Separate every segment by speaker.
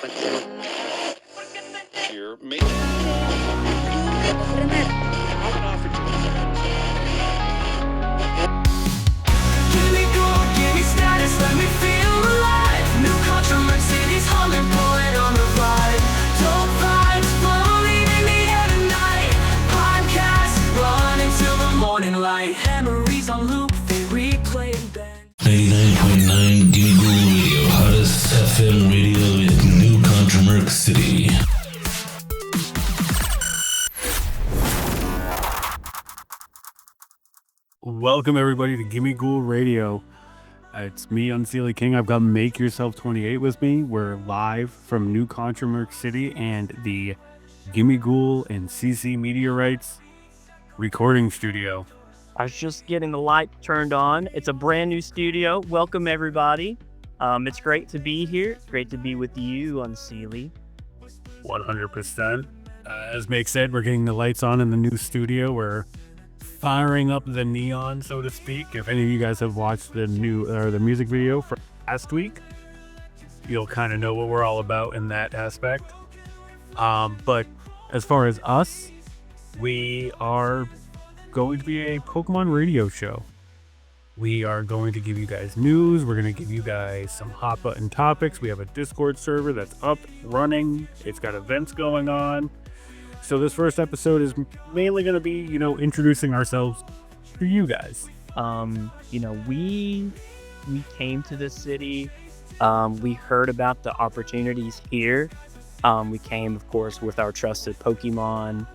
Speaker 1: Here, maybe.
Speaker 2: Gimmighoul, give me status, let me feel alive. New Contramerc City's humming, pulling on the vibe. Dope vibes floating in the air tonight. Podcast running till the morning light. Memories on loop, they replay and bend.
Speaker 3: 99.9 Gimmighoul Radio, hottest FM radio in New Contramerc City.
Speaker 4: Welcome everybody to Gimmighoul Radio. It's me, Unseelie King. I've got Makeyourself 28 with me. We're live from New Contramerc City and the Gimmighoul and CC Meteorites recording studio.
Speaker 5: I was just getting the light turned on. It's a brand new studio. Welcome everybody. It's great to be here. It's great to be with you, Unseelie.
Speaker 4: 100%. As Make said, we're getting the lights on in the new studio. We're firing up the neon, so to speak. If any of you guys have watched the music video for last week, you'll kind of know what we're all about in that aspect. But as far as us, we are going to be a Pokemon radio show. We are going to give you guys news. We're going to give you guys some hot button topics. We have a Discord server that's up, running. It's got events going on. So this first episode is mainly going to be, introducing ourselves to you guys.
Speaker 5: We came to this city. We heard about the opportunities here. We came, of course, with our trusted Pokemon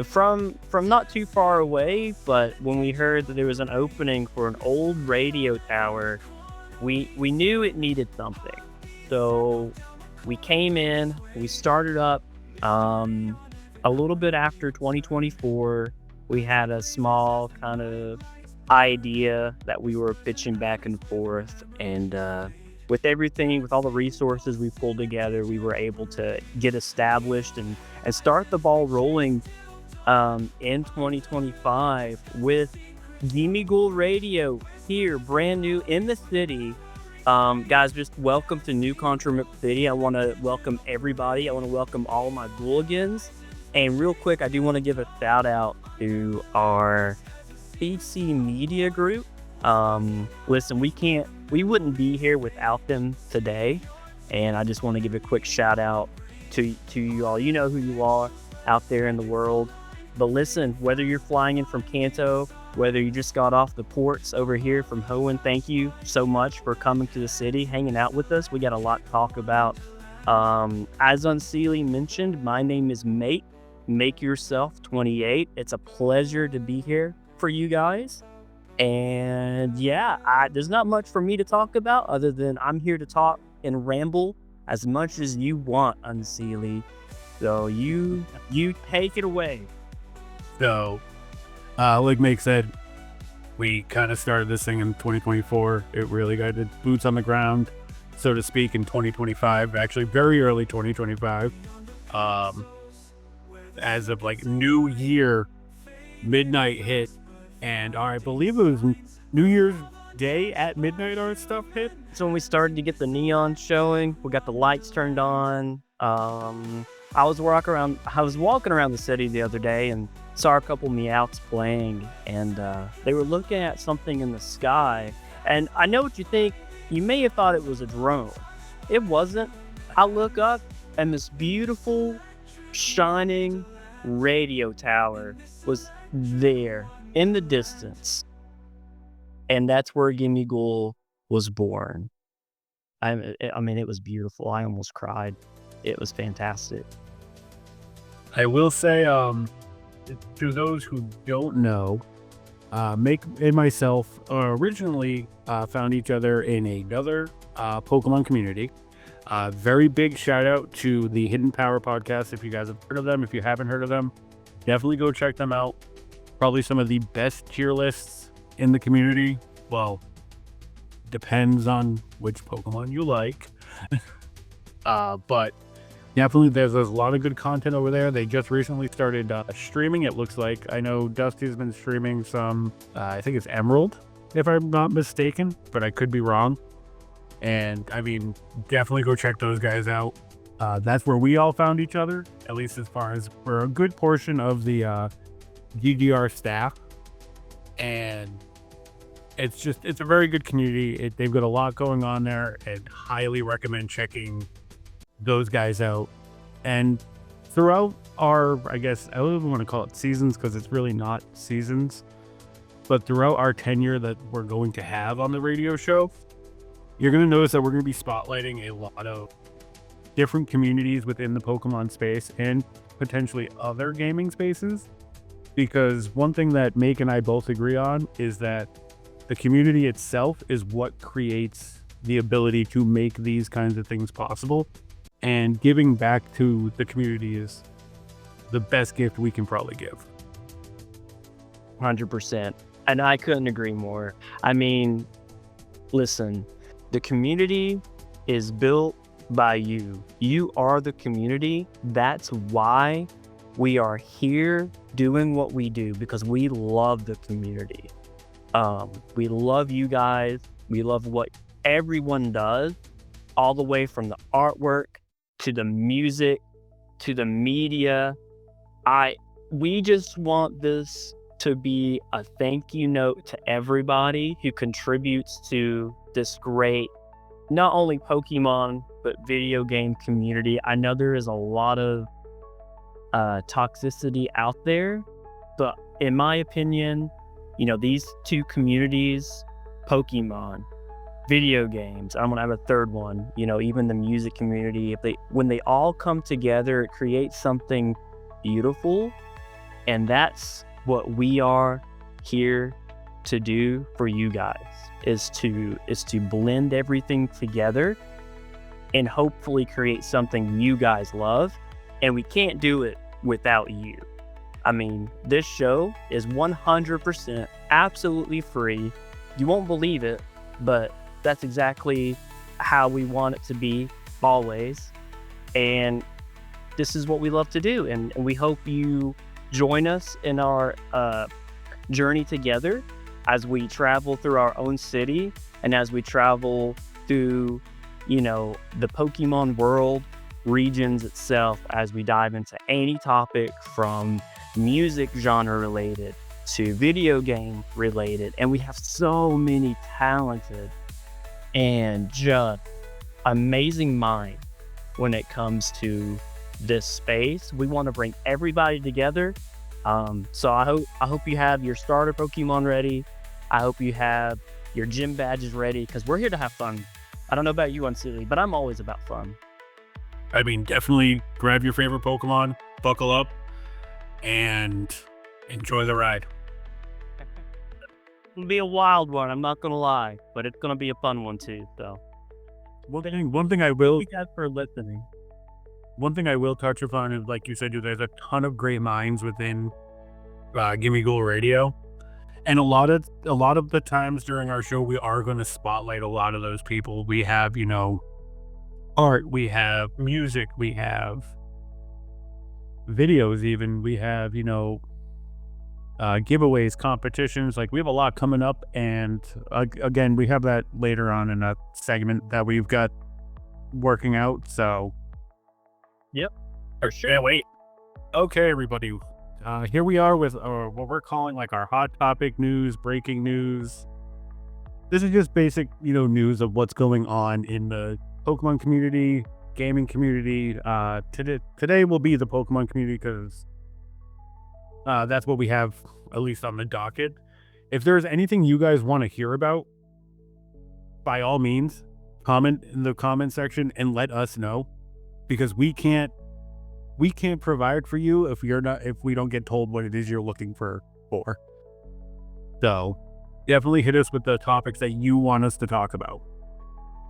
Speaker 5: from not too far away. But when we heard that there was an opening for an old radio tower, we knew it needed something. So we came in. We started up. A little bit after 2024, we had a small kind of idea that we were pitching back and forth, and with all the resources we pulled together, we were able to get established and start the ball rolling in 2025 with Gimmighoul Radio here, brand new in the city. Guys, just welcome to New Contramerc City. I want to welcome everybody. I want to welcome all my Ghouligans. And real quick, I do want to give a shout out to our PC media group. Listen, we wouldn't be here without them today. And I just want to give a quick shout out to you all. You know who you are out there in the world. But listen, whether you're flying in from Kanto, whether you just got off the ports over here from Hoenn, thank you so much for coming to the city, hanging out with us. We got a lot to talk about. As Unseelie mentioned, my name is Makeyourself 28. It's a pleasure to be here for you guys. And yeah, there's not much for me to talk about other than I'm here to talk and ramble as much as you want, Unseelie. So you take it away.
Speaker 4: So, like Make said, we kind of started this thing in 2024. It really got its boots on the ground, so to speak, in 2025. Actually, very early 2025. As of New Year, midnight hit, and I believe it was New Year's Day at midnight our stuff hit.
Speaker 5: So when we started to get the neon showing, we got the lights turned on. I was walking around the city the other day and saw a couple Meowths playing, and they were looking at something in the sky. And I know what you think. You may have thought it was a drone. It wasn't. I look up, and this beautiful, shining radio tower was there in the distance. And that's where Gimmighoul was born. I mean, it was beautiful. I almost cried. It was fantastic.
Speaker 4: I will say, to those who don't know, Make and myself originally found each other in another Pokemon community. Very big shout out to the Hidden Power podcast. If you guys have heard of them, if you haven't heard of them, definitely go check them out. Probably some of the best tier lists in the community. Well, depends on which Pokemon you like. But definitely there's a lot of good content over there. They just recently started streaming, it looks like. I know Dusty's been streaming some, I think it's Emerald, if I'm not mistaken, but I could be wrong. And I mean, definitely go check those guys out. That's where we all found each other, at least as far as for a good portion of the GGR staff. And it's a very good community. They've got a lot going on there, and highly recommend checking those guys out. And throughout our, I guess, I don't even want to call it seasons because it's really not seasons, but throughout our tenure that we're going to have on the radio show, you're going to notice that we're going to be spotlighting a lot of different communities within the Pokemon space and potentially other gaming spaces. Because one thing that Make and I both agree on is that the community itself is what creates the ability to make these kinds of things possible. And giving back to the community is the best gift we can probably give.
Speaker 5: 100%. And I couldn't agree more. I mean, listen, the community is built by you. You are the community. That's why we are here doing what we do, because we love the community. We love you guys. We love what everyone does, all the way from the artwork to the music to the media. We just want this to be a thank you note to everybody who contributes to this great, not only Pokemon, but video game community. I know there is a lot of toxicity out there, but in my opinion, you know, these two communities, Pokemon, video games, I'm gonna have a third one, you know, even the music community, when they all come together, it creates something beautiful. And that's what we are here to do for you guys, is to blend everything together and hopefully create something you guys love. And we can't do it without you. I mean, this show is 100% absolutely free. You won't believe it, but that's exactly how we want it to be always. And this is what we love to do. And we hope you join us in our journey together as we travel through our own city and as we travel through, you know, the Pokemon world regions itself, as we dive into any topic from music genre related to video game related. And we have so many talented and just amazing minds when it comes to this space. We want to bring everybody together. So I hope you have your starter Pokemon ready. I hope you have your gym badges ready, because we're here to have fun. I don't know about you, Unsilly, but I'm always about fun.
Speaker 4: I mean, definitely grab your favorite Pokemon, buckle up, and enjoy the ride.
Speaker 5: It'll be a wild one, I'm not gonna lie, but it's gonna be a fun one too. So
Speaker 4: one thing I will
Speaker 5: thank you guys for listening.
Speaker 4: One thing I will touch upon is, like you said, there's a ton of great minds within Gimmighoul Radio, and a lot of the times during our show, we are going to spotlight a lot of those people. We have, you know, art, we have music, we have videos, even we have, you know, giveaways, competitions. Like, we have a lot coming up, and again, we have that later on in a segment that we've got working out. So.
Speaker 5: Yep.
Speaker 4: For sure. Can't wait. Okay, everybody. Here we are with what we're calling like our hot topic news, breaking news. This is just basic, you know, news of what's going on in the Pokemon community, gaming community. Today will be the Pokemon community, because that's what we have, at least on the docket. If there's anything you guys want to hear about, by all means, comment in the comment section and let us know. Because we can't provide for you if we don't get told what it is you're looking for. So definitely hit us with the topics that you want us to talk about.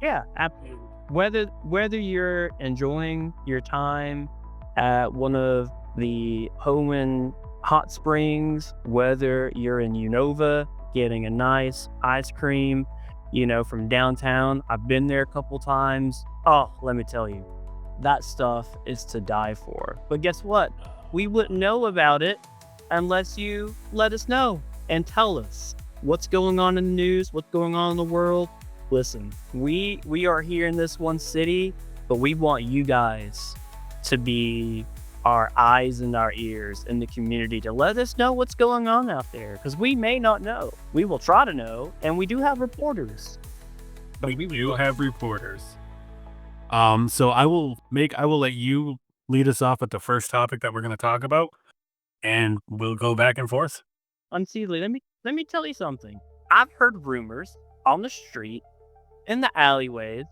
Speaker 5: Yeah, absolutely. Whether you're enjoying your time at one of the Hoenn hot springs, whether you're in Unova getting a nice ice cream, you know, from downtown. I've been there a couple times. Oh, let me tell you, that stuff is to die for. But guess what? We wouldn't know about it unless you let us know and tell us what's going on in the news, what's going on in the world. listen, we are here in this one city, but we want you guys to be our eyes and our ears in the community to let us know what's going on out there, because we may not know. We will try to know, and we do have reporters.
Speaker 4: But we do have reporters. So I will let you lead us off at the first topic that we're going to talk about, and we'll go back and forth.
Speaker 5: Unseedly, let me tell you something. I've heard rumors on the street, in the alleyways,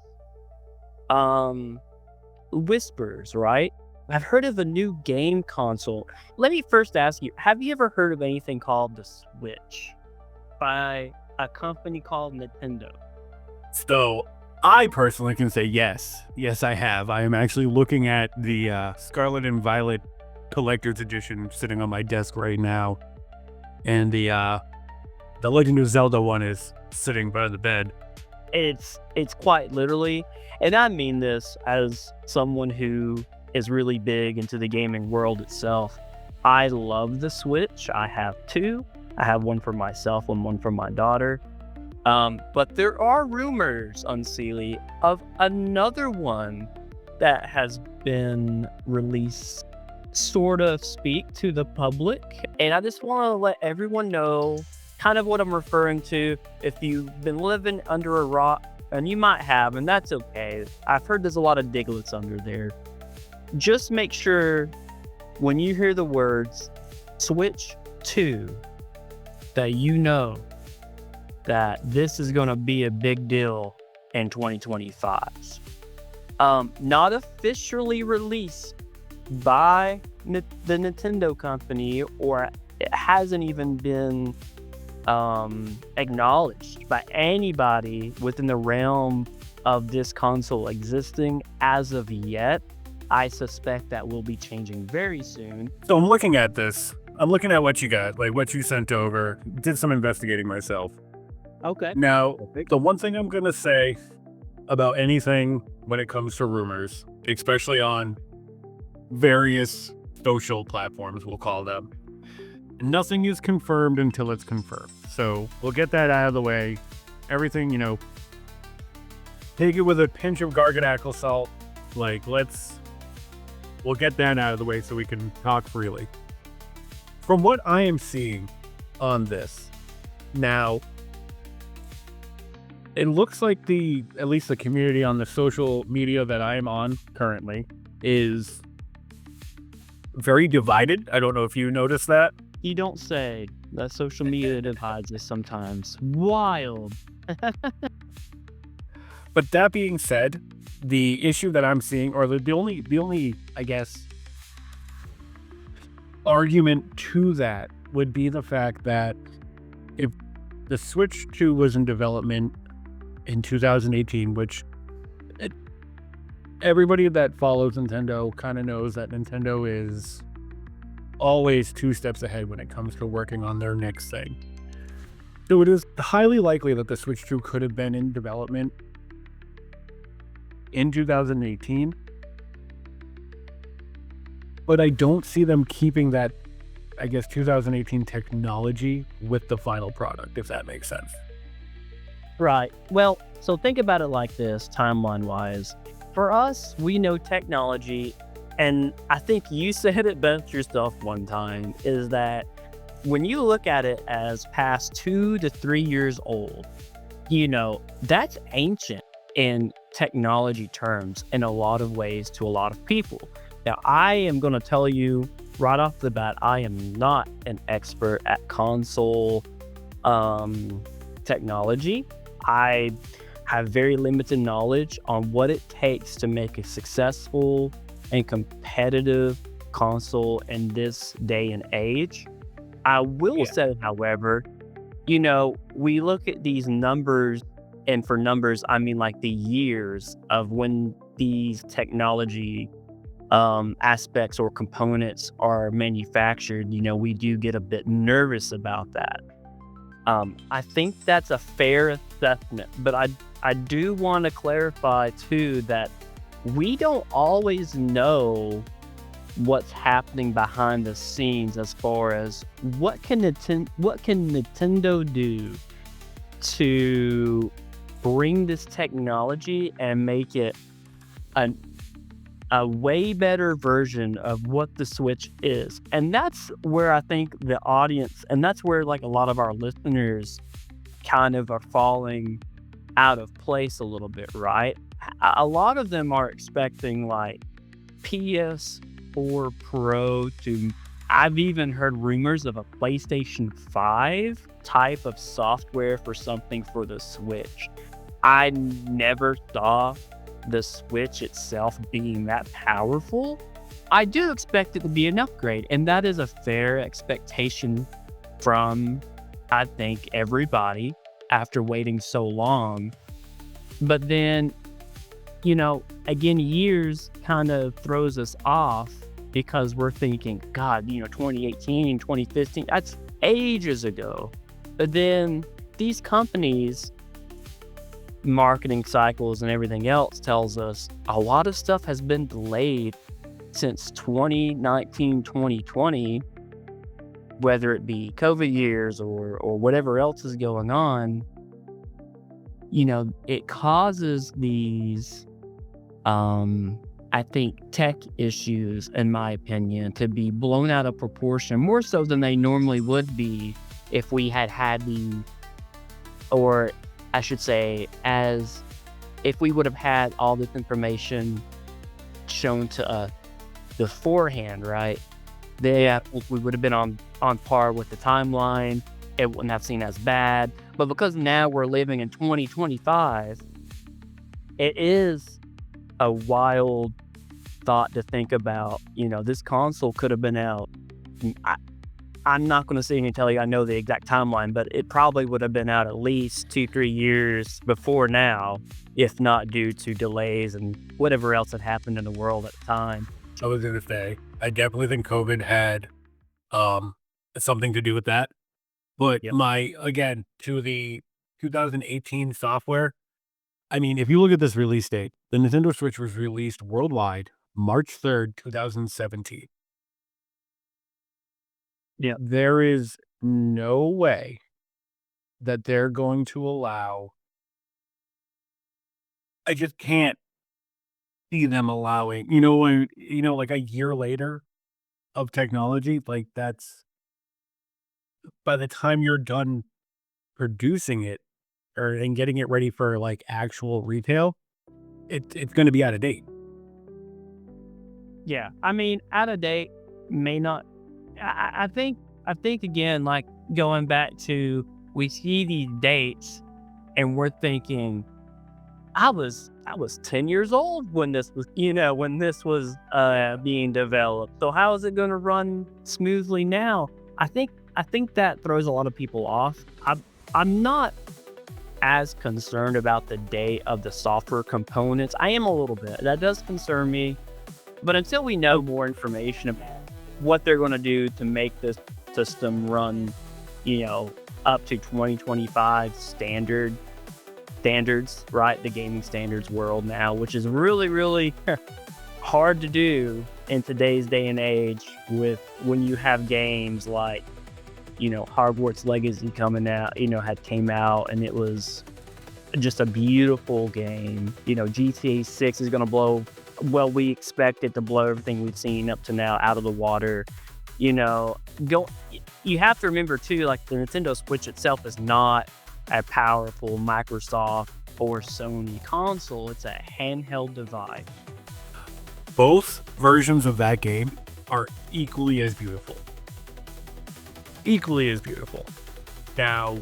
Speaker 5: whispers, right? I've heard of a new game console. Let me first ask you, have you ever heard of anything called the Switch by a company called Nintendo?
Speaker 4: So I personally can say yes. Yes, I have. I am actually looking at the Scarlet and Violet Collector's Edition sitting on my desk right now. And the Legend of Zelda one is sitting by the bed.
Speaker 5: It's quite literally, and I mean this as someone who is really big into the gaming world itself. I love the Switch. I have two. I have one for myself and one for my daughter. But there are rumors, Unseelie, of another one that has been released, sort of speak to the public. And I just want to let everyone know kind of what I'm referring to. If you've been living under a rock, and you might have, and that's okay. I've heard there's a lot of Diglets under there. Just make sure when you hear the words Switch 2 that you know that this is going to be a big deal in 2025. Not officially released by the Nintendo company, or it hasn't even been acknowledged by anybody within the realm of this console existing as of yet. I suspect that will be changing very soon.
Speaker 4: So I'm looking at this. I'm looking at what you got, like what you sent over. Did some investigating myself.
Speaker 5: Okay.
Speaker 4: Now, the one thing I'm going to say about anything when it comes to rumors, especially on various social platforms, we'll call them, nothing is confirmed until it's confirmed. So we'll get that out of the way. Everything, take it with a pinch of garganacl salt. We'll get that out of the way so we can talk freely. From what I am seeing on this, now, it looks like at least the community on the social media that I am on currently is very divided. I don't know if you noticed that.
Speaker 5: You don't say. That social media divides us sometimes. Wild.
Speaker 4: But that being said, the issue that I'm seeing, or the only, I guess, argument to that would be the fact that if the Switch 2 was in development in 2018, which everybody that follows Nintendo kind of knows that Nintendo is always 2 steps ahead when it comes to working on their next thing. So it is highly likely that the Switch 2 could have been in development in 2018, but I don't see them keeping that, 2018 technology with the final product, if that makes sense.
Speaker 5: Right. Well, so think about it like this, timeline-wise. For us, we know technology, and I think you said it best yourself one time, is that when you look at it as past 2 to 3 years old, that's ancient in technology terms in a lot of ways to a lot of people. Now, I am going to tell you right off the bat, I am not an expert at console technology. I have very limited knowledge on what it takes to make a successful and competitive console in this day and age. I will say, however, we look at these numbers, and for numbers, I mean like the years of when these technology aspects or components are manufactured. We do get a bit nervous about that. I think that's a fair assessment, but I do want to clarify too that we don't always know what's happening behind the scenes as far as what can Nintendo do to bring this technology and make it a way better version of what the Switch is. And that's where I think the audience, and that's where like a lot of our listeners kind of are falling out of place a little bit, right? A lot of them are expecting like PS4 Pro to, I've even heard rumors of a PlayStation 5 type of software for something for the Switch. I never saw the Switch itself being that powerful. I do expect it to be an upgrade, and that is a fair expectation from, I think, everybody after waiting so long. But then, you know, again, years kind of throws us off because we're thinking, God, you know, 2018, 2015, that's ages ago. But then these companies, marketing cycles and everything else tells us a lot of stuff has been delayed since 2019, 2020, whether it be COVID years or whatever else is going on. You know, it causes these, I think, tech issues, in my opinion, to be blown out of proportion, more so than they normally would be if we had the, or I should say, as if we would have had all this information shown to us beforehand, right? We would have been on par with the timeline. It wouldn't have seemed as bad. But because now we're living in 2025, it is a wild thought to think about. You know, this console could have been out. I'm not going to sit here and tell you I know the exact timeline, but it probably would have been out at least 2-3 years before now, if not due to delays and whatever else had happened in the world at the time.
Speaker 4: I was going to say, I definitely think COVID had something to do with that. But
Speaker 5: Yep.
Speaker 4: again, to the 2018 software, I mean, if you look at this release date, the Nintendo Switch was released worldwide March 3rd, 2017.
Speaker 5: Yeah.
Speaker 4: There is no way that they're going to allow, I just can't see them allowing, like a year later of technology, like that's, by the time you're done producing it and getting it ready for like actual retail, it's going to be out of date.
Speaker 5: Yeah, I mean, out of date may not. I think again, like going back to, we see these dates, and we're thinking, I was 10 years old when this was, being developed. So how is it going to run smoothly now? I think that throws a lot of people off. I'm not as concerned about the date of the software components. I am a little bit. That does concern me. But until we know more information about what they're going to do to make this system run, up to 2025 standards, right? The gaming standards world now, which is really, really hard to do in today's day and age when you have games like, Hogwarts Legacy came out, and it was just a beautiful game. GTA 6 is going to blow, well, we expect it to blow everything we've seen up to now out of the water. You have to remember too, like the Nintendo Switch itself is not a powerful Microsoft or Sony console. It's a handheld device.
Speaker 4: Both versions of that game are equally as beautiful. Now,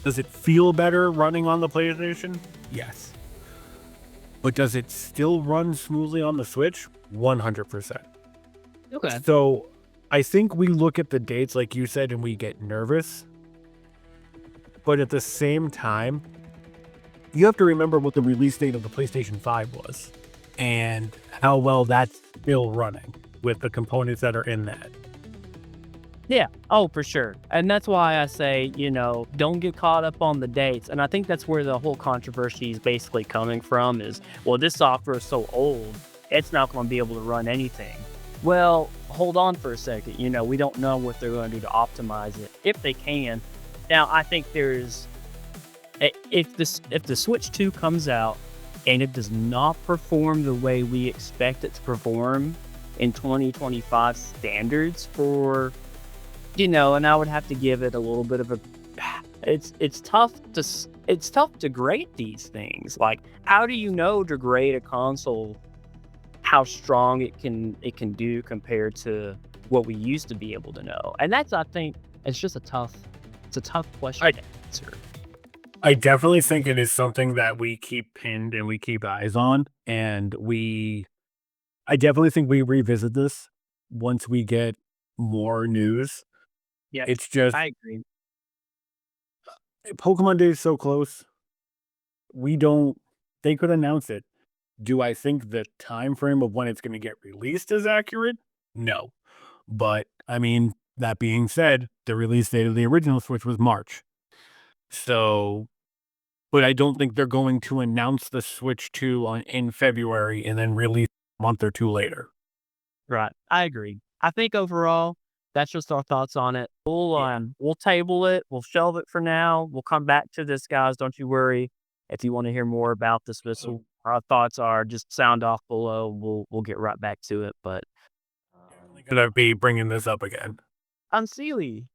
Speaker 4: does it feel better running on the PlayStation? Yes. But does it still run smoothly on the Switch? 100%.
Speaker 5: Okay.
Speaker 4: So I think we look at the dates, like you said, and we get nervous. But at the same time, you have to remember what the release date of the PlayStation 5 was and how well that's still running with the components that are in that.
Speaker 5: Yeah. Oh, for sure. And that's why I say, don't get caught up on the dates. And I think that's where the whole controversy is basically coming from is, well, this software is so old, it's not going to be able to run anything. Well, hold on for a second. We don't know what they're going to do to optimize it, if they can. Now, I think there's If the Switch 2 comes out and it does not perform the way we expect it to perform in 2025 standards for, and I would have to give it a little bit of a. It's tough to grade these things. Like, how do you know to grade a console how strong it can do compared to what we used to be able to know? And that's, I think, it's a tough question to answer.
Speaker 4: I definitely think it is something that we keep pinned and we keep eyes on, and I definitely think we revisit this once we get more news.
Speaker 5: Yeah,
Speaker 4: It's just
Speaker 5: I agree.
Speaker 4: Pokemon Day is so close. They could announce it. Do I think the time frame of when it's going to get released is accurate? No. But, I mean, that being said, the release date of the original Switch was March. So, but I don't think they're going to announce the Switch 2 in February and then release a month or two later.
Speaker 5: Right. I agree. I think overall, that's just our thoughts on it. We'll table it. We'll shelve it for now. We'll come back to this, guys. Don't you worry. If you want to hear more about this, our thoughts are, just sound off below. We'll get right back to it. But
Speaker 4: Gonna be bringing this up again.
Speaker 5: Unseelie,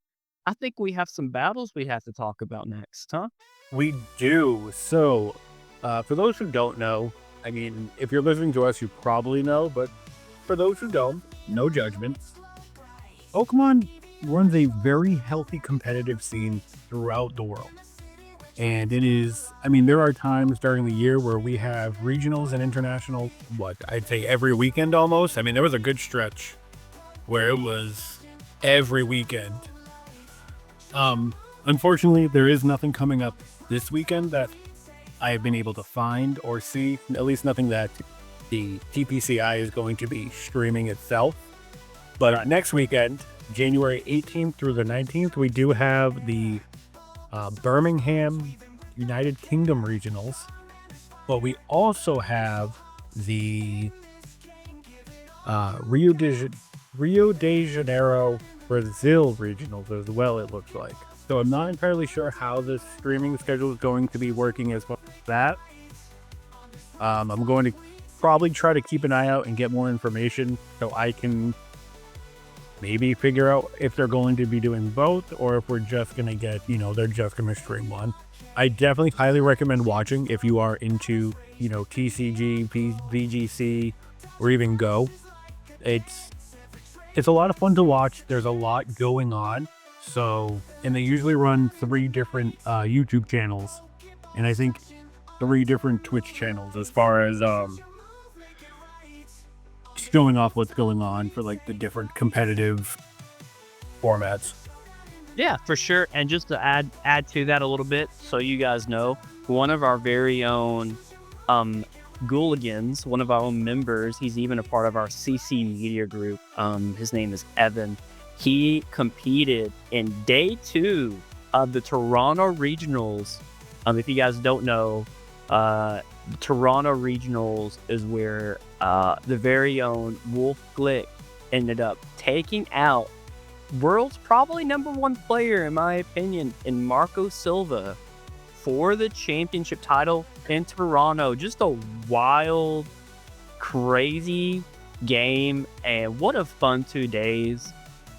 Speaker 5: I think we have some battles we have to talk about next, huh?
Speaker 4: We do. So, for those who don't know, I mean, if you're listening to us, you probably know, but for those who don't, no judgment. Pokemon runs a very healthy competitive scene throughout the world. And it is, I mean, there are times during the year where we have regionals and international, I'd say every weekend almost. I mean, there was a good stretch where it was every weekend. Unfortunately, there is nothing coming up this weekend that I have been able to find or see, at least nothing that the TPCI is going to be streaming itself. But next weekend, January 18th through the 19th, we do have the Birmingham United Kingdom regionals, but we also have the Rio de Janeiro Brazil regionals as well, it looks like. So I'm not entirely sure how the streaming schedule is going to be working as far as that. I'm going to probably try to keep an eye out and get more information so I can maybe figure out if they're going to be doing both or if we're just going to get, they're just going to stream one. I definitely highly recommend watching if you are into, TCG, VGC, or even Go. It's a lot of fun to watch. There's a lot going on. So, and they usually run 3 different YouTube channels, and I think 3 different Twitch channels as far as showing off what's going on for like the different competitive formats.
Speaker 5: Yeah, for sure. And just to add to that a little bit, so you guys know, one of our very own Ghouligans, one of our own members, he's even a part of our CC Media group. His name is Evan. He competed in day 2 of the Toronto Regionals. If you guys don't know, the Toronto Regionals is where the very own Wolf Glick ended up taking out world's probably #1 player, in my opinion, in Marco Silva for the championship title in Toronto. Just a wild, crazy game, and what a fun 2 days.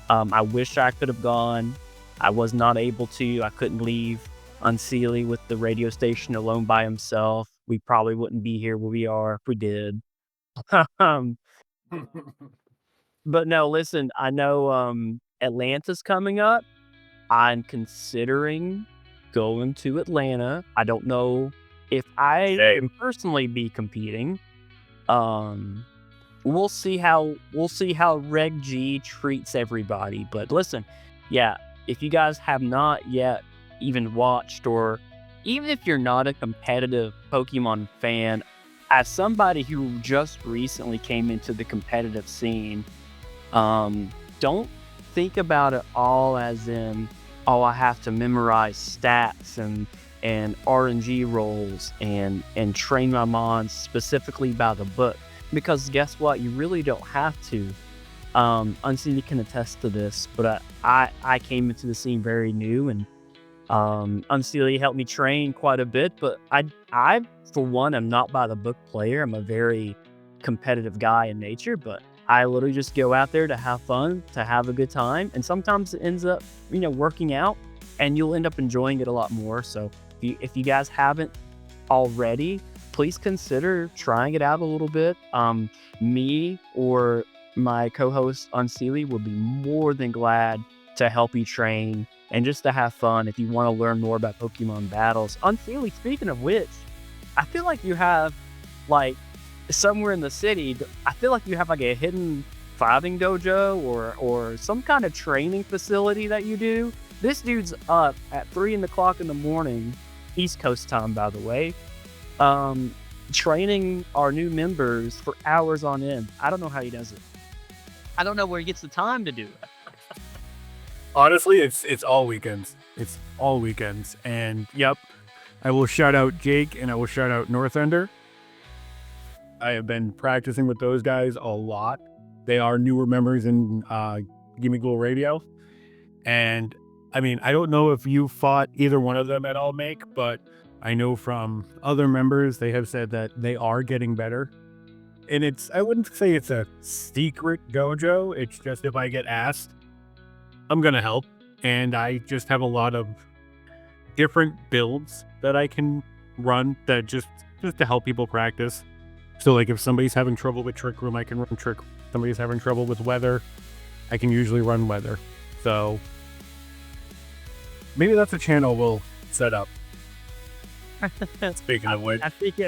Speaker 5: I wish I could have gone. I was not able to. I couldn't leave Unseelie with the radio station alone by himself. We probably wouldn't be here where we are if we did. But no, listen, I know Atlanta's coming up. I'm considering going to Atlanta. I don't know if I can personally be competing. We'll see how Reg G treats everybody. But listen, yeah, if you guys have not yet even watched, or even if you're not a competitive Pokemon fan, as somebody who just recently came into the competitive scene, don't think about it all as in, oh, I have to memorize stats and RNG rolls and train my mons specifically by the book. Because guess what? You really don't have to. Unseelie can attest to this, but I came into the scene very new, and Unseelie helped me train quite a bit, but I for one am not by the book player. I'm a very competitive guy in nature, but I literally just go out there to have fun, to have a good time, and sometimes it ends up, working out, and you'll end up enjoying it a lot more. So if you guys haven't already, please consider trying it out a little bit. Me or my co-host Unseelie would be more than glad to help you train and just to have fun if you want to learn more about Pokemon battles. Unseelie, speaking of which, I feel like you have, like, somewhere in the city, I feel like you have like a hidden fighting dojo or some kind of training facility that you do. This dude's up at 3 o'clock in the morning, East Coast time, by the way, training our new members for hours on end. I don't know how he does it. I don't know where he gets the time to do it.
Speaker 4: Honestly, it's all weekends. It's all weekends. And yep, I will shout out Jake and I will shout out Northender. I have been practicing with those guys a lot. They are newer members in Gimmighoul Radio. And I mean, I don't know if you fought either one of them at all, Make, but I know from other members, they have said that they are getting better. And I wouldn't say it's a secret dojo. It's just if I get asked, I'm going to help. And I just have a lot of different builds that I can run that just to help people practice. So like if somebody's having trouble with Trick Room, I can run Trick Room. If somebody's having trouble with Weather, I can usually run Weather. So maybe that's a channel we'll set up. Speaking of which,
Speaker 5: I think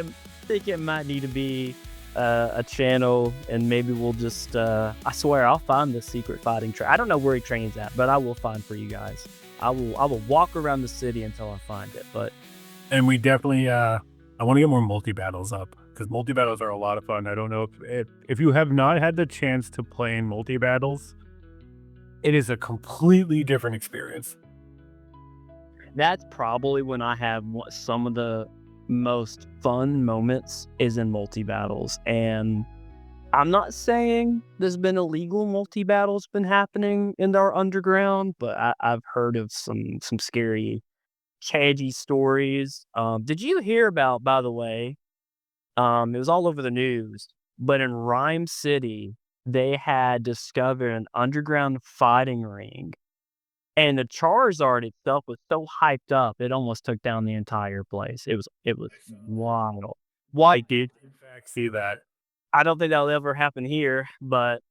Speaker 5: it might need to be a channel, and maybe we'll just I swear I'll find the secret fighting track. I don't know where he trains at, but I will find for you guys. I will walk around the city until I find it.
Speaker 4: And we definitely I want to get more multi-battles up, because multi-battles are a lot of fun. I don't know if you have not had the chance to play in multi-battles, it is a completely different experience.
Speaker 5: That's probably when I have some of the most fun moments is in multi-battles. And I'm not saying there's been illegal multi-battles been happening in our underground, but I've heard of some scary, cagey stories. Did you hear about, by the way, it was all over the news, but in Rhyme City, they had discovered an underground fighting ring. And the Charizard itself was so hyped up, it almost took down the entire place. It was wild.
Speaker 4: Why did in fact see that?
Speaker 5: I don't think that'll ever happen here, but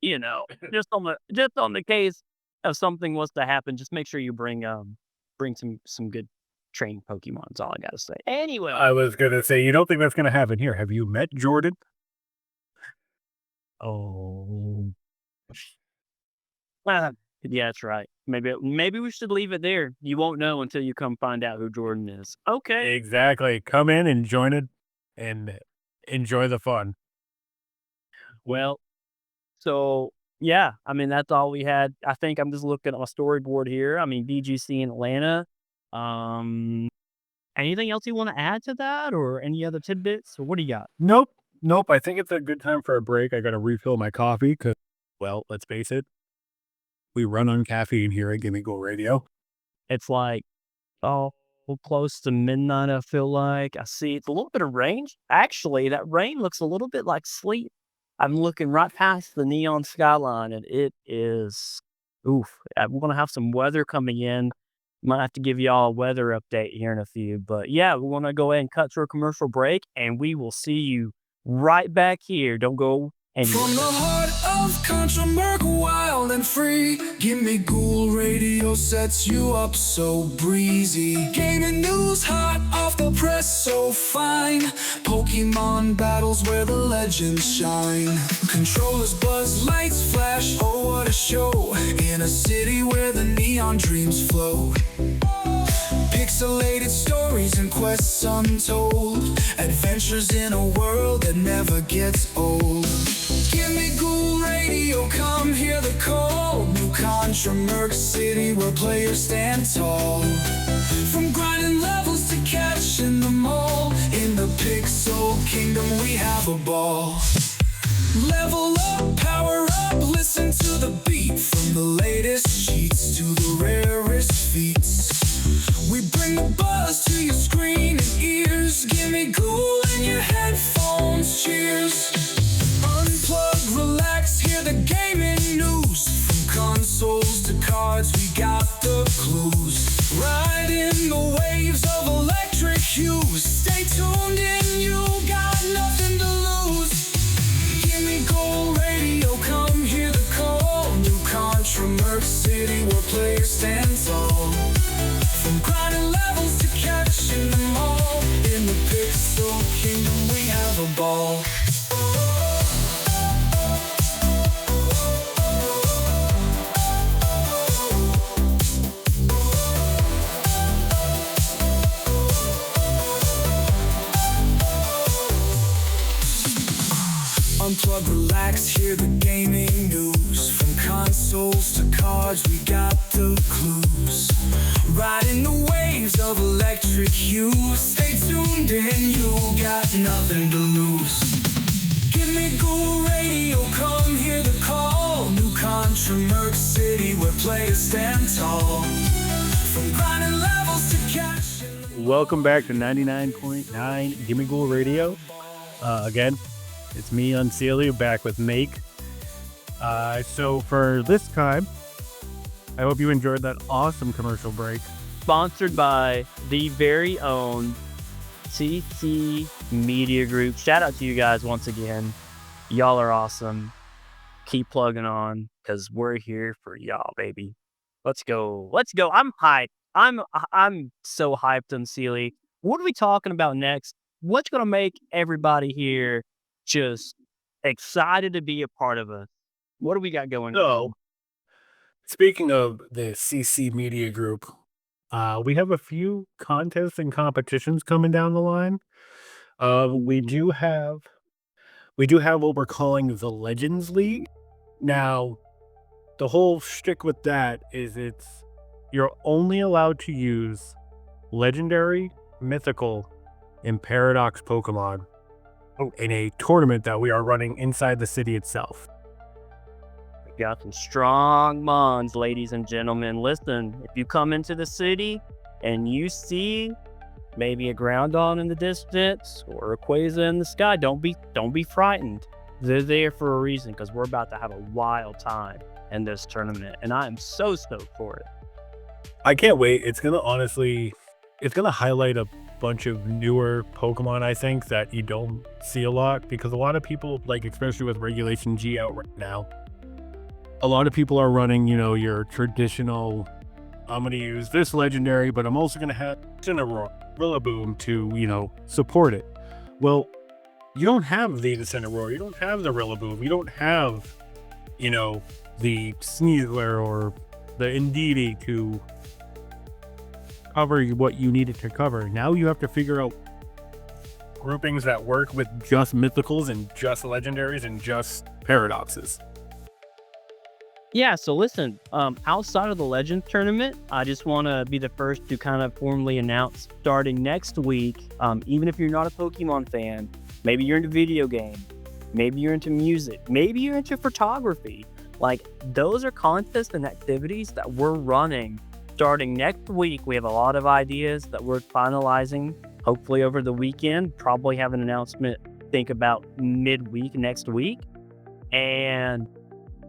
Speaker 5: just on the case of something was to happen, just make sure you bring some good trained Pokemon. That's all I gotta say. Anyway,
Speaker 4: I was gonna say, you don't think that's gonna happen here? Have you met Jordan?
Speaker 5: Oh. Yeah, that's right. Maybe we should leave it there. You won't know until you come find out who Jordan is. Okay.
Speaker 4: Exactly. Come in and join it and enjoy the fun.
Speaker 5: Well, so yeah, I mean that's all we had. I think I'm just looking at my storyboard here. I mean VGC in Atlanta. Anything else you want to add to that, or any other tidbits, or what do you got?
Speaker 4: Nope. I think it's a good time for a break. I got to refill my coffee because, well, let's face it, we run on caffeine here at Gimmighoul Radio.
Speaker 5: It's like, close to midnight, I feel like. I see it's a little bit of rain. Actually, that rain looks a little bit like sleet. I'm looking right past the neon skyline, and it is, we're going to have some weather coming in. Might have to give y'all a weather update here in a few. But yeah, we want to go ahead and cut to a commercial break, and we will see you right back here. Don't go anywhere.
Speaker 2: From the heart of Contramerc, wild and free, Gimmighoul Radio sets you up so breezy. Gaming news hot off the press, so fine. Pokemon battles where the legends shine. Controllers buzz, lights flash, oh what a show. In a city where the neon dreams flow. Pixelated stories and quests untold. Adventures in a world that never gets old. Gimmighoul Radio, come hear the call. New Contramerc City where players stand tall. From grinding levels to catching them all. In the Pixel Kingdom we have a ball. Level up, power up, listen to the beat. From the latest cheats to the rarest feats. ball. Unplug, relax, hear the gaming news. From consoles to cards, we got the clues. Riding the waves of electric hues. Stay tuned in, you got nothing to lose. Gimmighoul Radio, come hear the call. New Contramerc City, where players stand tall. From grinding levels to cash.
Speaker 4: Welcome back to 99.9 Gimmighoul Radio. Again, it's me, Unsealy, back with Make. So for this time, I hope you enjoyed that awesome commercial break.
Speaker 5: Sponsored by the very own CC Media Group. Shout out to you guys once again. Y'all are awesome. Keep plugging on, because we're here for y'all, baby. Let's go. Let's go. I'm hyped. I'm so hyped, Unsealy. What are we talking about next? What's going to make everybody here just excited to be a part of us? What do we got going on?
Speaker 4: So, speaking of the CC Media Group, we have a few contests and competitions coming down the line. We do have what we're calling the Legends League. Now, the whole shtick with that is you're only allowed to use legendary, mythical, and paradox Pokemon in a tournament that we are running inside the city itself.
Speaker 5: We got some strong mons, ladies and gentlemen. Listen, if you come into the city and you see maybe a Groudon in the distance or a Quasar in the sky, don't be frightened. They're there for a reason, because we're about to have a wild time in this tournament, and I am so stoked for it.
Speaker 4: I can't wait. It's gonna highlight a bunch of newer Pokemon, I think, that you don't see a lot, because a lot of people, like especially with Regulation G out right now, a lot of people are running, your traditional, I'm going to use this legendary, but I'm also going to have Rillaboom to, support it. Well, you don't have the Incineroar, you don't have the Rillaboom, you don't have, the Sneasler or the Indeedee to cover what you needed to cover. Now you have to figure out groupings that work with just mythicals and just legendaries and just paradoxes.
Speaker 5: Yeah, so listen, outside of the Legends tournament, I just want to be the first to kind of formally announce, starting next week, even if you're not a Pokemon fan, maybe you're into video games, maybe you're into music, maybe you're into photography, like those are contests and activities that we're running starting next week. We have a lot of ideas that we're finalizing, hopefully over the weekend, probably have an announcement, think about midweek next week. And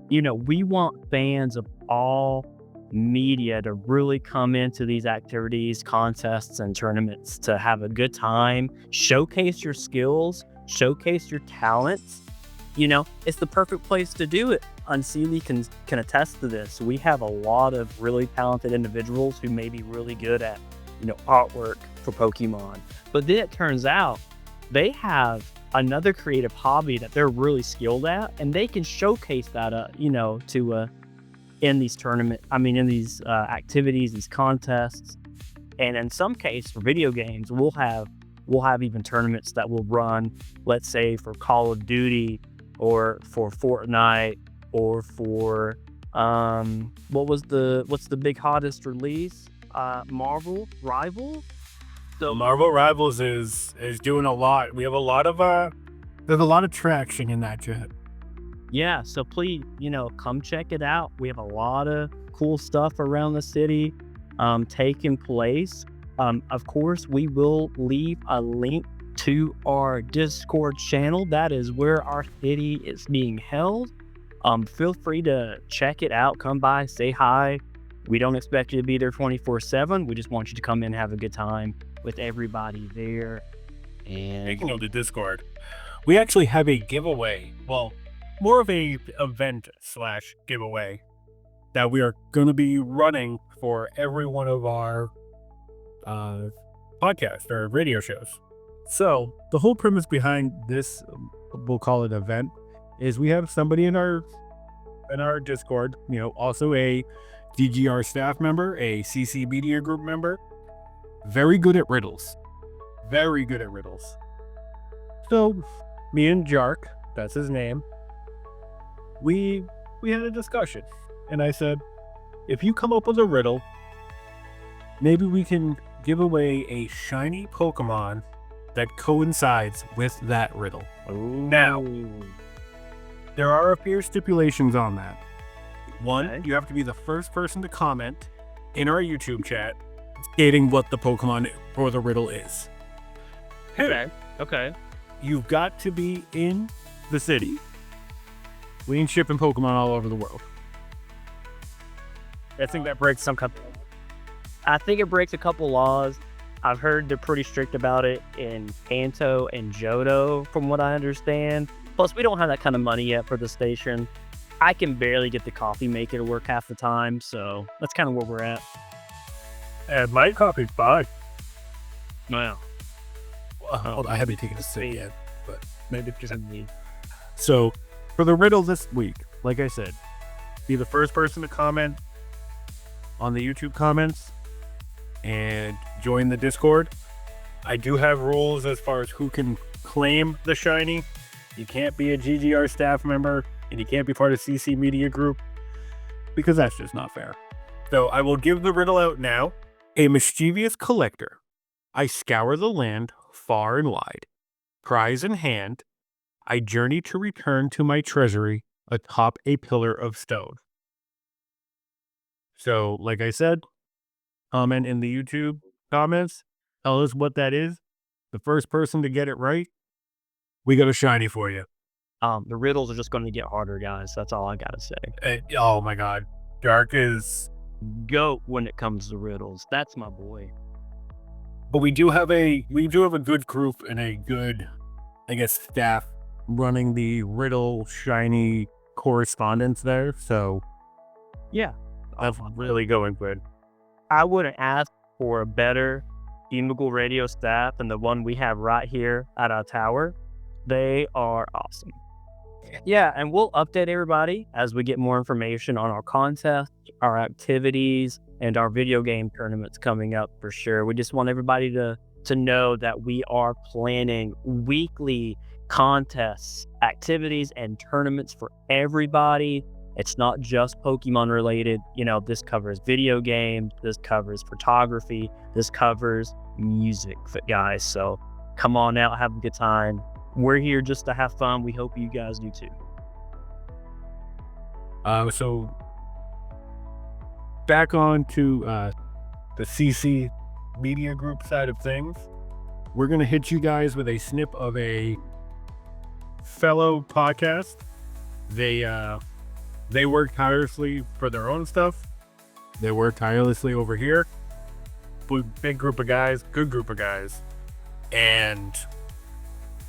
Speaker 5: we want fans of all media to really come into these activities, contests, and tournaments to have a good time, showcase your skills, showcase your talents. It's the perfect place to do it. Unsealy can attest to this. We have a lot of really talented individuals who may be really good at, artwork for Pokemon. But then it turns out they have another creative hobby that they're really skilled at, and they can showcase that, in these in these activities, these contests. And in some cases, for video games, we'll have even tournaments that will run, let's say, for Call of Duty or for Fortnite or for what's the big hottest release? Marvel Rivals.
Speaker 4: So Marvel Rivals is doing a lot. We have a lot of there's a lot of traction in that jet.
Speaker 5: Yeah, so please, come check it out. We have a lot of cool stuff around the city taking place. Of course, we will leave a link to our Discord channel. That is where our city is being held. Feel free to check it out. Come by, say hi. We don't expect you to be there 24/7. We just want you to come in and have a good time with everybody there. And
Speaker 4: speaking of the Discord, we actually have a giveaway. Well, more of a event / giveaway that we are going to be running for every one of our podcasts or radio shows. So the whole premise behind this, we'll call it event, is we have somebody in our Discord, also a GGR staff member, a CC Media Group member, very good at riddles. Very good at riddles. So me and Jark, that's his name, we had a discussion. And I said, if you come up with a riddle, maybe we can give away a shiny Pokemon that coincides with that riddle. Now, there are a few stipulations on that. One, you have to be the first person to comment in our YouTube chat stating what the Pokemon for the riddle is.
Speaker 5: Okay.
Speaker 4: You've got to be in the city. We ain't shipping Pokemon all over the world. I think that breaks some couple.
Speaker 5: I think it breaks a couple laws. I've heard they're pretty strict about it in Kanto and Johto, from what I understand. Plus, we don't have that kind of money yet for the station. I can barely get the coffee maker to work half the time, so that's kind of where we're at.
Speaker 4: And my coffee's fine.
Speaker 5: Wow.
Speaker 4: Hold on, I haven't taken a sip yet, but maybe just. So, for the riddle this week, like I said, be the first person to comment on the YouTube comments and join the Discord. I do have rules as far as who can claim the shiny. You can't be a GGR staff member, and you can't be part of CC Media Group, because that's just not fair. So I will give the riddle out now. A mischievous collector, I scour the land far and wide. Prize in hand, I journey to return to my treasury atop a pillar of stone. So, like I said, comment in the YouTube comments. Tell us what that is. The first person to get it right, we got a shiny for you.
Speaker 5: The riddles are just going to get harder, guys. That's all I got to say.
Speaker 4: Oh my God. Dark is...
Speaker 5: GOAT when it comes to riddles. That's my boy.
Speaker 4: But we do have a good group and a good, I guess, staff running the riddle shiny correspondence there. So, yeah, that's really going good.
Speaker 5: I wouldn't ask for a better Gimmighoul Radio staff than the one we have right here at our tower. They are awesome. Yeah, and we'll update everybody as we get more information on our contests, our activities, and our video game tournaments coming up for sure. We just want everybody to know that we are planning weekly contests, activities, and tournaments for everybody. It's not just Pokemon related. This covers video games, this covers photography, this covers music, guys. So come on out, have a good time. We're here just to have fun. We hope you guys do too.
Speaker 4: So back on to the CC Media Group side of things. We're going to hit you guys with a snip of a fellow podcast. They work tirelessly for their own stuff. They work tirelessly over here. Big group of guys, good group of guys. And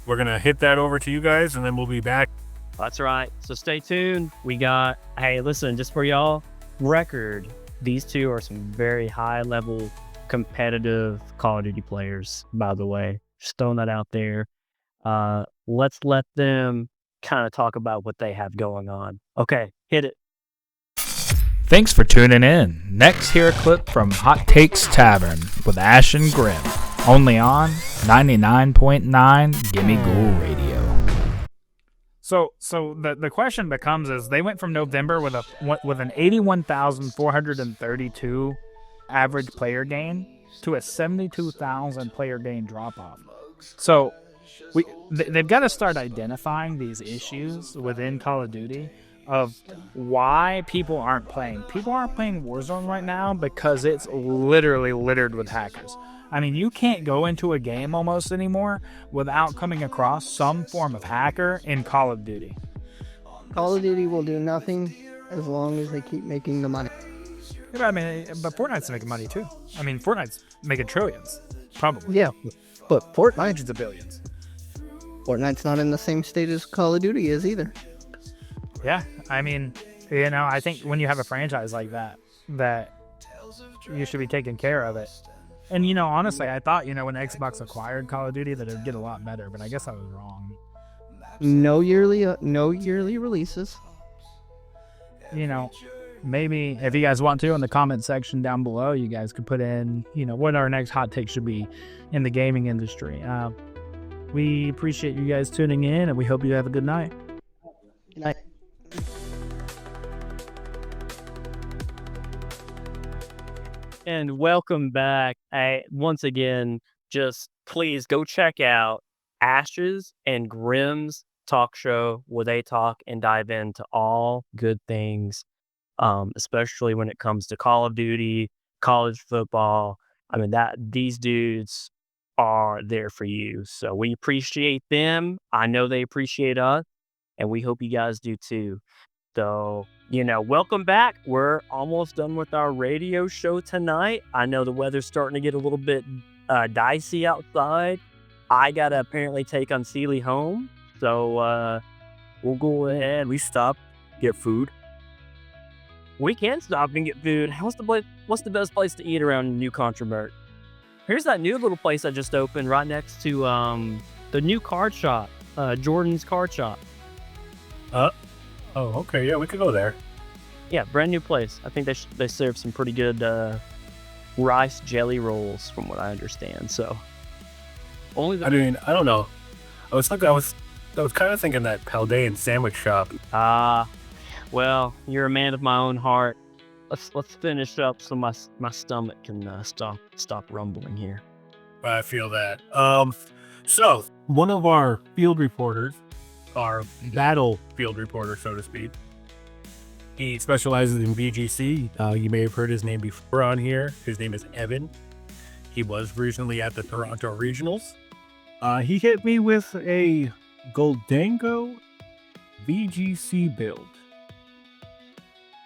Speaker 4: we're going to hit that over to you guys, and then we'll be back.
Speaker 5: That's right. So stay tuned. We got, hey, listen, just for y'all, record. These two are some very high-level, competitive Call of Duty players, by the way. Just throwing that out there. Let's let them kind of talk about what they have going on. Okay, hit it.
Speaker 6: Thanks for tuning in. Next, hear a clip from Hot Takes Tavern with Ash and Grim, only on 99.9 Gimmighoul Radio.
Speaker 7: So the question becomes is they went from November with an 81,432 average player gain to a 72,000 player gain drop off. So they've got to start identifying these issues within Call of Duty of why people aren't playing. People aren't playing Warzone right now because it's literally littered with hackers. I mean, you can't go into a game almost anymore without coming across some form of hacker in Call of Duty.
Speaker 8: Call of Duty will do nothing as long as they keep making the money.
Speaker 7: Yeah, but Fortnite's making money too. I mean, Fortnite's making trillions, probably.
Speaker 8: Yeah, but Fortnite,
Speaker 7: Hundreds of billions.
Speaker 8: Fortnite's not in the same state as Call of Duty is either.
Speaker 7: Yeah, I mean, I think when you have a franchise like that you should be taking care of it. And honestly, I thought when Xbox acquired Call of Duty that it would get a lot better, but I guess I was wrong.
Speaker 8: No yearly releases.
Speaker 7: Maybe if you guys want to, in the comment section down below, you guys could put in, what our next hot take should be in the gaming industry. We appreciate you guys tuning in, and we hope you have a good night.
Speaker 8: Good night.
Speaker 5: And welcome back. Once again, just please go check out Ash's and Grimm's talk show where they talk and dive into all good things, especially when it comes to Call of Duty, college football. I mean, these dudes are there for you. So we appreciate them. I know they appreciate us, and we hope you guys do too. So, welcome back. We're almost done with our radio show tonight. I know the weather's starting to get a little bit dicey outside. I got to apparently take Unseelie home. So, we'll go ahead.
Speaker 4: We stop, get food.
Speaker 5: We can stop and get food. What's the best place to eat around New Contramerc? Here's that new little place I just opened right next to the new card shop, Jordan's Card Shop.
Speaker 4: Oh, okay. Yeah, we could go there.
Speaker 5: Yeah, brand new place. I think they serve some pretty good rice jelly rolls, from what I understand. So,
Speaker 4: I don't know. I was kind of thinking that Paldean sandwich shop.
Speaker 5: Well, you're a man of my own heart. Let's finish up so my stomach can stop rumbling here.
Speaker 4: I feel that. So one of our field reporters, our battlefield reporter, so to speak, he specializes in VGC. You may have heard his name before on here. His name is Evan. He was recently at the Toronto Regionals. He hit me with a Gholdengo VGC build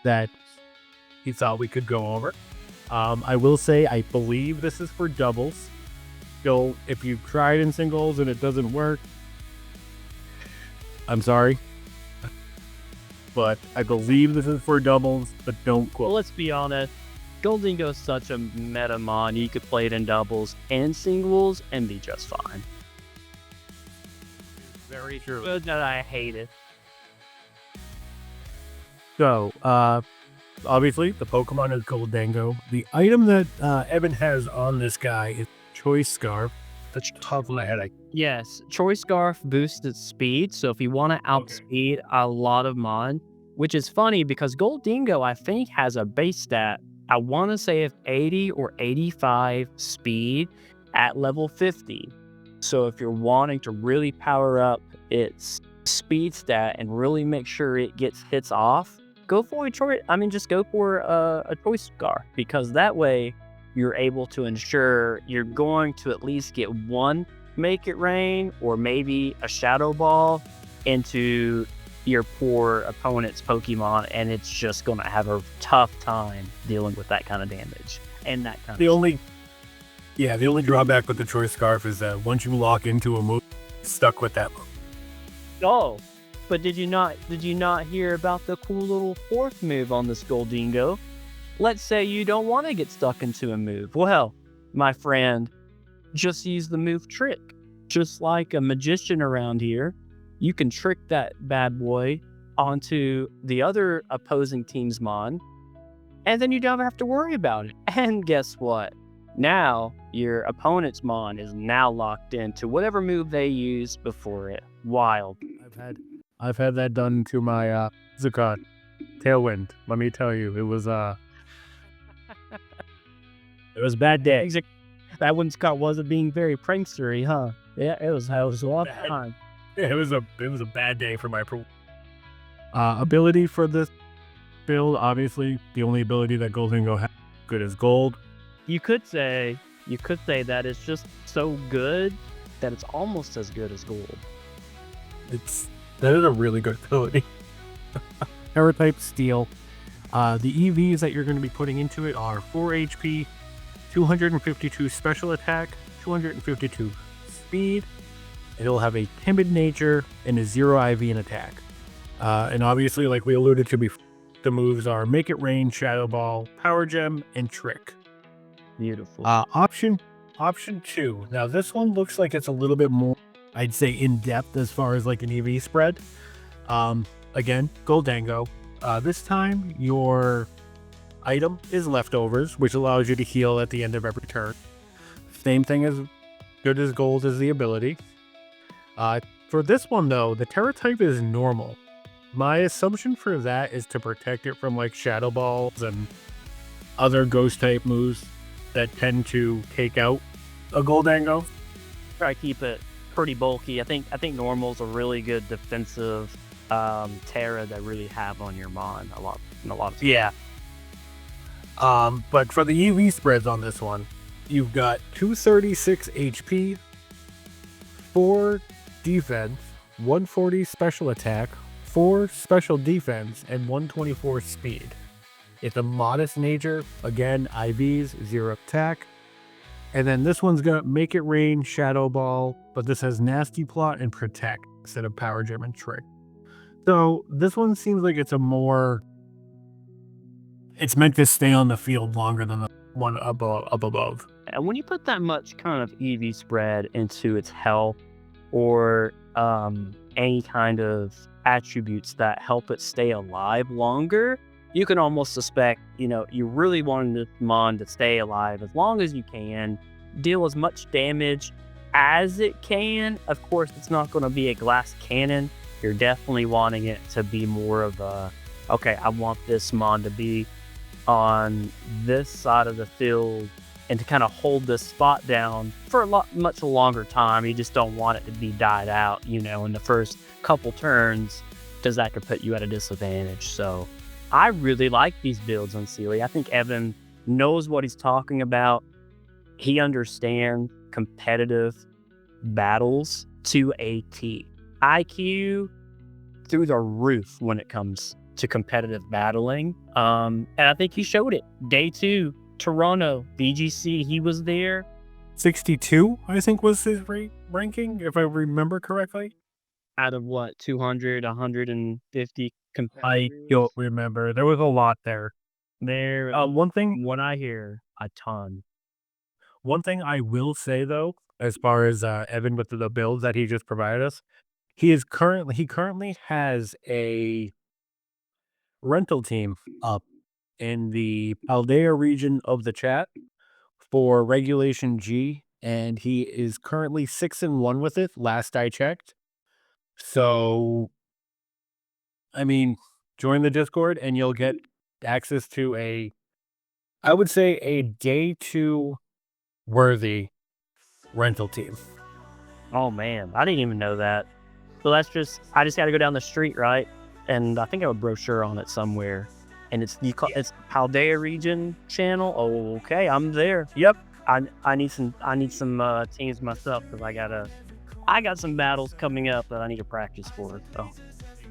Speaker 4: that he thought we could go over. I will say, I believe this is for doubles. So if you've tried in singles and it doesn't work, I'm sorry. But I believe this is for doubles, but don't quote.
Speaker 5: Well, let's be honest. Gholdengo is such a meta mon. You could play it in doubles and singles and be just fine.
Speaker 4: Very true.
Speaker 5: But that I hate it.
Speaker 4: So, obviously, the Pokemon is Gholdengo. The item that Evan has on this guy is Choice Scarf. That's top of my head.
Speaker 5: Yes, Choice Scarf boosts its speed, so if you want to outspeed a lot of mon, which is funny because Gholdengo, I think, has a base stat, I want to say of 80 or 85 speed at level 50. So if you're wanting to really power up its speed stat and really make sure it gets hits off, go for a choice. Just go for a Choice Scarf, because that way you're able to ensure you're going to at least get one Make It Rain or maybe a Shadow Ball into your poor opponent's Pokemon, and it's just going to have a tough time dealing with that kind of damage and that kind
Speaker 4: the only drawback with the Choice Scarf is that once you lock into a move, you're stuck with that move.
Speaker 5: Oh, but did you not hear about the cool little fourth move on this Gholdengo? Let's say you don't want to get stuck into a move. Well, my friend, just use the move Trick. Just like a magician around here, you can trick that bad boy onto the other opposing team's mon, and then you don't have to worry about it. And guess what? Now, your opponent's mon is now locked into whatever move they used before it. Wild.
Speaker 4: I've had that done to my Zucon Tailwind. Let me tell you, it was a bad day.
Speaker 5: That one Scott wasn't being very prankstery, huh? Yeah, it was a lot of time.
Speaker 4: Yeah, it was a bad day for my ability for this build. Obviously, the only ability that Gholdengo has good as gold.
Speaker 5: You could say that it's just so good that it's almost as good as gold.
Speaker 4: That is a really good ability. Terra type Steel. The EVs that you're going to be putting into it are 4 HP, 252 special attack, 252 speed. It'll have a timid nature and a 0 IV in attack. And obviously, like we alluded to before, the moves are Make It Rain, Shadow Ball, Power Gem, and Trick.
Speaker 5: Beautiful.
Speaker 4: Option 2. Now this one looks like it's a little bit more, I'd say, in depth as far as like an EV spread. Again, Gholdengo. This time your item is leftovers, which allows you to heal at the end of every turn. Same thing as good as gold is the ability. For this one though, the Terra type is normal. My assumption for that is to protect it from like Shadow Balls and other ghost type moves that tend to take out a Gholdengo.
Speaker 5: Try to keep it pretty bulky. I think normal's a really good defensive Terra that really have on your mon a lot.
Speaker 4: Yeah. But for the EV spreads on this one, you've got 236 HP, 4 defense, 140 special attack, 4 special defense, and 124 speed. It's a modest nature. Again, IVs, 0 attack. And then this one's gonna make it rain, Shadow Ball, but this has Nasty Plot and Protect instead of Power Gem and Trick. So this one seems like it's meant to stay on the field longer than the one up above.
Speaker 5: And when you put that much kind of EV spread into its health or any kind of attributes that help it stay alive longer, you can almost suspect, you really want this mon to stay alive as long as you can, deal as much damage as it can. Of course, it's not going to be a glass cannon. You're definitely wanting it to be more of a, okay, I want this mon to be on this side of the field and to kind of hold this spot down for much longer time. You just don't want it to be died out, in the first couple turns, because that could put you at a disadvantage. So I really like these builds on Sealy. I think Evan knows what he's talking about. He understands competitive battles to a T. IQ through the roof when it comes to competitive battling. And I think he showed it. Day 2, Toronto, VGC, he was there.
Speaker 4: 62, I think, was his ranking, if I remember correctly.
Speaker 5: Out of what, 200, 150 competitors?
Speaker 4: I don't remember. There was a lot there. One thing,
Speaker 5: what I hear, a ton.
Speaker 4: One thing I will say though, as far as Evan with the builds that he just provided us, he currently has a rental team up in the Paldea region of the chat for Regulation G, and he is currently 6-1 with it, last I checked. So, I mean, join the Discord and you'll get access to I would say a day 2 worthy rental team.
Speaker 5: Oh man, I didn't even know that. So I just got to go down the street, right? And I think I have a brochure on it somewhere. And it's Paldea region channel. Oh, okay, I'm there. Yep. I need some teams myself because I got some battles coming up that I need to practice for. So.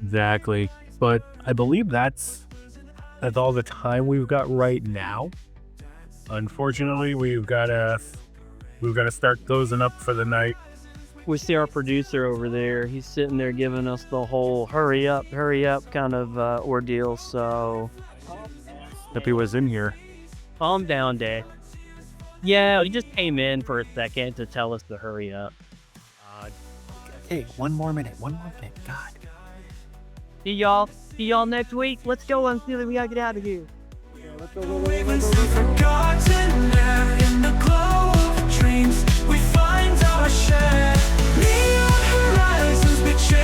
Speaker 4: Exactly. But I believe that's all the time we've got right now. Unfortunately, we've got to start closing up for the night.
Speaker 5: We see our producer over there. He's sitting there giving us the whole hurry up kind of ordeal. So,
Speaker 4: If he was in here.
Speaker 5: calm down, Dad. Yeah, he just came in for a second to tell us to hurry up.
Speaker 4: Hey, one more minute. God.
Speaker 5: See y'all next week. Let's go and see that we gotta get out of here.
Speaker 2: Even still forgotten there in the glow of dreams, we find our share. Neon horizons betray